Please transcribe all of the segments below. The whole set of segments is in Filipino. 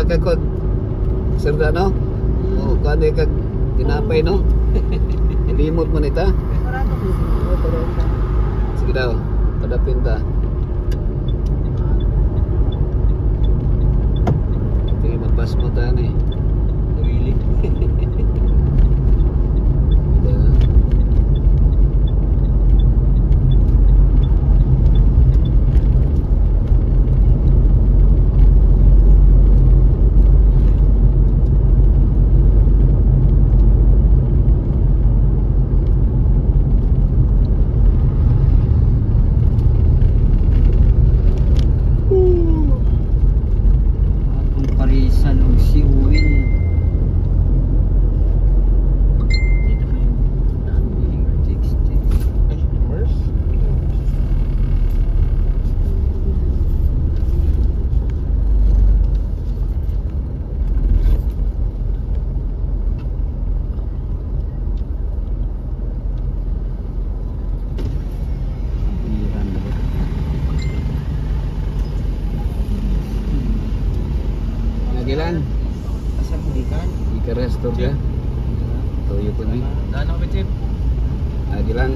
kag kog serda no. O kani kag tinapay no. Limot mo nita. Sige daw, padapin ta. Tingin mapas mo ta ni. Really? Gilan. Asa pudikan? Ika-restore ka. Toyo po ni. Daan ako, Chip. Gilan.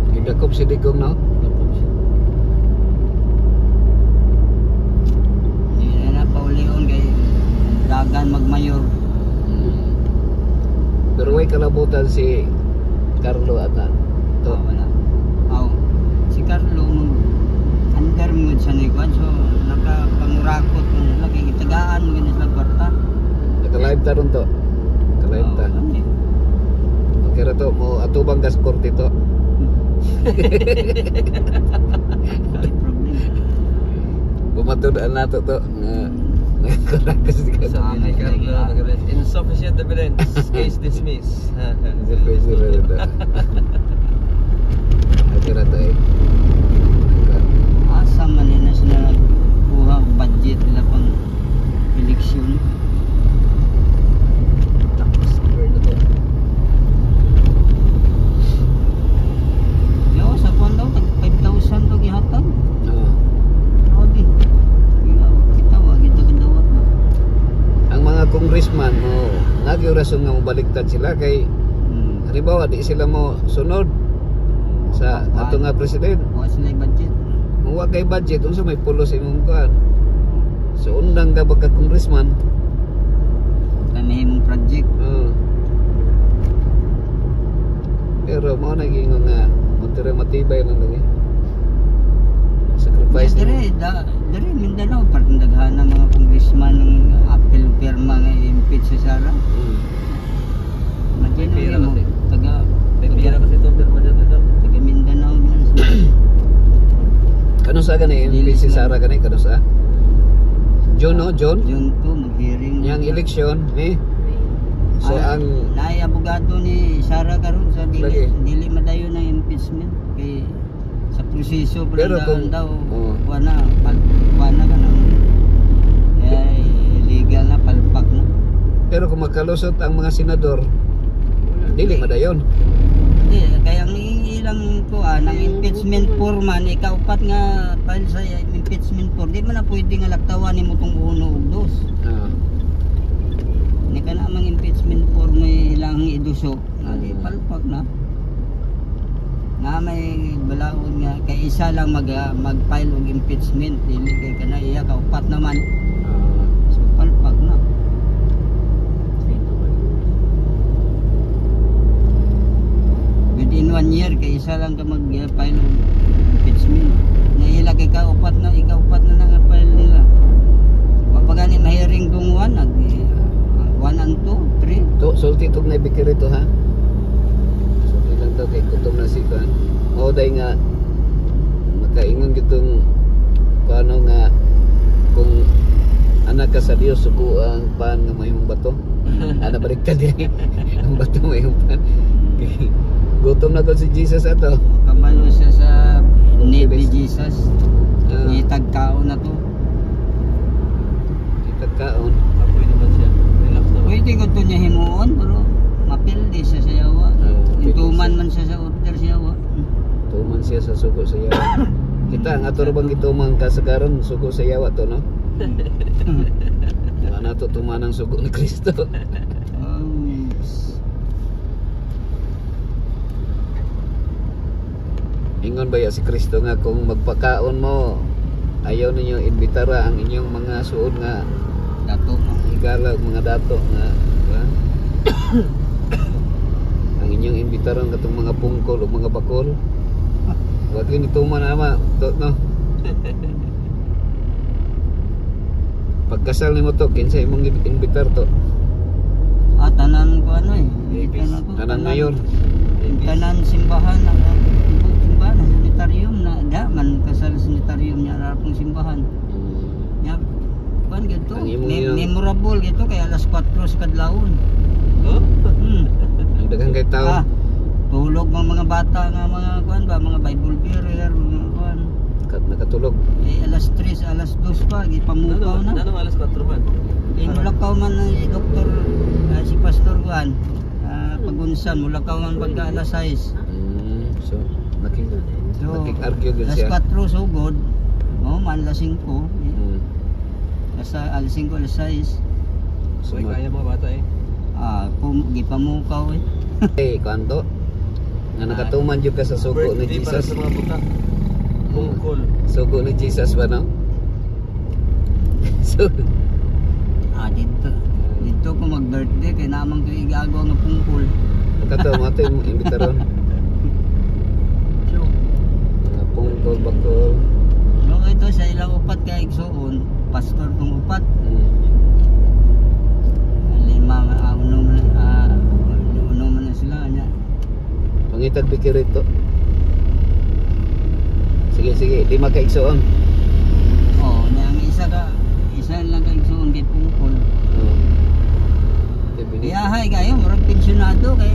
Gidakop si Digong no? Hindi na paulion kay dagan magmayor. Pero way kalabutan si Carlo ata. To. Wala. Si Carlo mo under mo sa nikod so nakapangurakot mo lagi gitagaan mo ganit lang kwarta. Naka-live ta ron to. Naka-live ta. Okay ra to mo atubang gas korte to. Bumatudaan nato to. Nagkarakas di ka sa Sabi ni Carlo, insufficient evidence. Case dismissed. Akhirnya tayo. Asa man na sila nagkuha og budget nila pang eleksyon. Tapos, where na to? Yo sa kuan daw tag 5,000 to gihatag. Odi. Kita wa kita kadawat na. Ang mga congressman mo naging rason nga mobaliktad sila kay halimbawa di sila mo sunod sa ato nga president. Wa sila budget. Wa kay budget unsa may pulo sa imong kuan. So undang ka pagka congressman. Kami imong project. Pero mo naging nga montero matibay man lagi. Sacrifice Dire Mindanao parang daghana mga congressman ng apel pirma nga impeach si Sara. May pera Magkano kasi. taga May pera kasi ito, pero madyan ito. taga Mindanao man. Kano sa gani impeach si Sara gani kano sa? John no, John. Yun to mag-hearing Yang eleksyon so ang naay abogado ni Sara karon sa Lagi. dili madayon ng impeachment kay sa proseso Pero kung- daw oo. wana ka nang legal na palpak na. pero kung magkalusot ang mga senador dili madayon. Hindi, kaya ang ilang kuan ang impeachment form man ikaupat nga file sa impeachment form di man na pwede nga laktawan nimo tong 1 ug 2. Ni kana mang impeachment form may ilang iduso na di palpak na. Na may balaod nga kay isa lang mag-file og impeachment dili kay kana iya kaupat naman. So palpak na. Within 1 year kay isa lang ka mag-file og impeachment. Na kay kaupat na ikaupat na nga-file nila. Kapag ani ma-hearing tong 1 and 2, 3. To sulti tog na bikiri to ha. Sulti lang to kay kutom na si kan. Mao day nga makaingon gitong paano nga kung anak ka sa Dios sugo ang pan nga mayong bato. Ana baliktad diri. Ang bato mayong pan. Gutom na ko si Jesus ato. Kabalo siya sa need ni Jesus. Itagkaon na to. Itagkaon. Apoy naman siya. Relax naman. Pwede ko to niya himuon pero mapildi siya sa yawa. Ituman man siya sa order sa yawa. Tuman siya sa sugo sa yawa. Kita ang ato bang gituman kasagaran sugo sa yawa to no? Ano to tumanang sugo ni Kristo. Ingon ba ya si Kristo nga kung magpakaon mo ayaw ninyo imbitara ang inyong mga suod nga Dato. higala mga dato nga diba? Ang inyong imbitaran katong mga pungkol o mga bakol wag yun ituman ama to, no? Pagkasal ni mo to kinsa imong imbitar to? Tanan ko ano eh. Tanan mayor. Tanan simbahan simbahan sanitarium na daman kasal sanitarium niya arapong simbahan. Nya kuan gito. Memorable gito kay alas 4 sa kadlawon. Oh? Ang daghang kay tao. Tulog mga bata nga mga kuan ba mga Bible bearer mga kuan. Nakatulog. Alas 3 alas 2 pa gipamukaw na. Ano alas 4 man? Mulakaw man ni doktor si Pastor Juan. Pagunsan mulakaw man pagka alas 6. So nakik-argue gyud Alas siya. 4 sugod. Man alas 5. Alas 5 alas 6. So kaya mga bata eh. Gipamukaw eh. Kanto nga nakatuman jud ka sa sugo ni Birthday para Jesus. sa mga buta. Pungkol. Sugo ni Jesus ba no? So Dito ko mag-birthday kay namang ko igagaw nga pungkol. nakato mo ato yung imbitaron. Mga pungkol bakol. No ito sa ilang upat kay igsoon, pastor kong upat. Lima uno man na sila nya. Pangitag bikirito. Sige, di makaigsoon. Ang isa lang kay igsoon kay pungkol. Iyahay kayo, murag pensyonado kay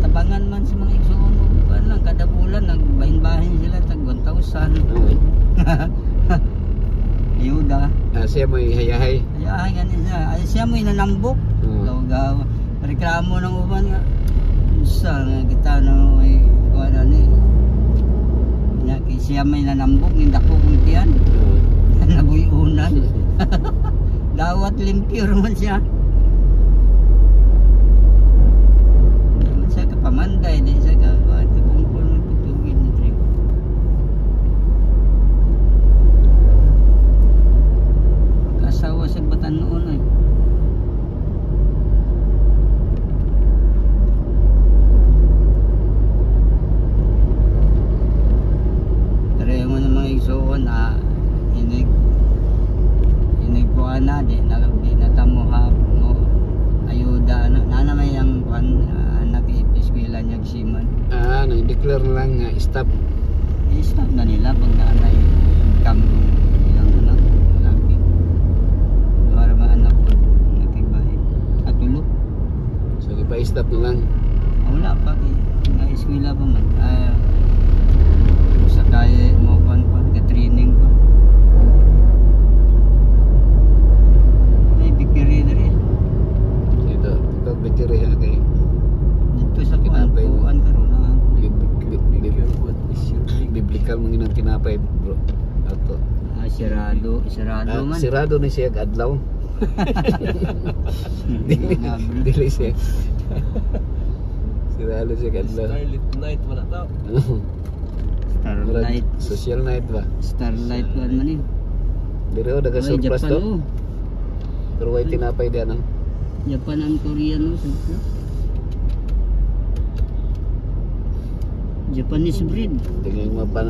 tabangan man sa mga igsoon mo lang kada bulan nagbahin-bahin sila tag 1,000. Ayuda. Siya mo ihayahay. Ayahay ganin siya. Siya mo inanambok. Gaw reklamo ng uban nga. Sa nga kita no ay kuan ani. Nya kay siya may nanambok ning dako kong tiyan. Nabuy-unan. Dawat limpyo man siya. Pamanday di sa pungkol ng putugin ni trip. Kasawa sa batan noon ay. Pero yung mga igsoon inig ko na di natamo ha no ayuda na may ang eskwela niya siman. Nag-declare lang nga stop. I-stop na nila pag naanay income ilang anak lagi. Para mga anak ko nakibahay. Katulog. So ipa-stop na lang. Wala pa nga eskwela pa man. Sa kaya mo pa training pa. May bikiri na rin. Ito bikiri ha kay dito sa kuan karon na biblical mga tinapay bro. Ato. Sirado man. Sirado ni siya adlaw. Dili siya. Sirado siya adlaw. Starlit night man ato. Starlight. Social night ba? Starlight kuan man ni. Diri daga surprise to. Pero way tinapay diyan no. Japan and Korean no surprise. Japanese breed. Tingin mo pa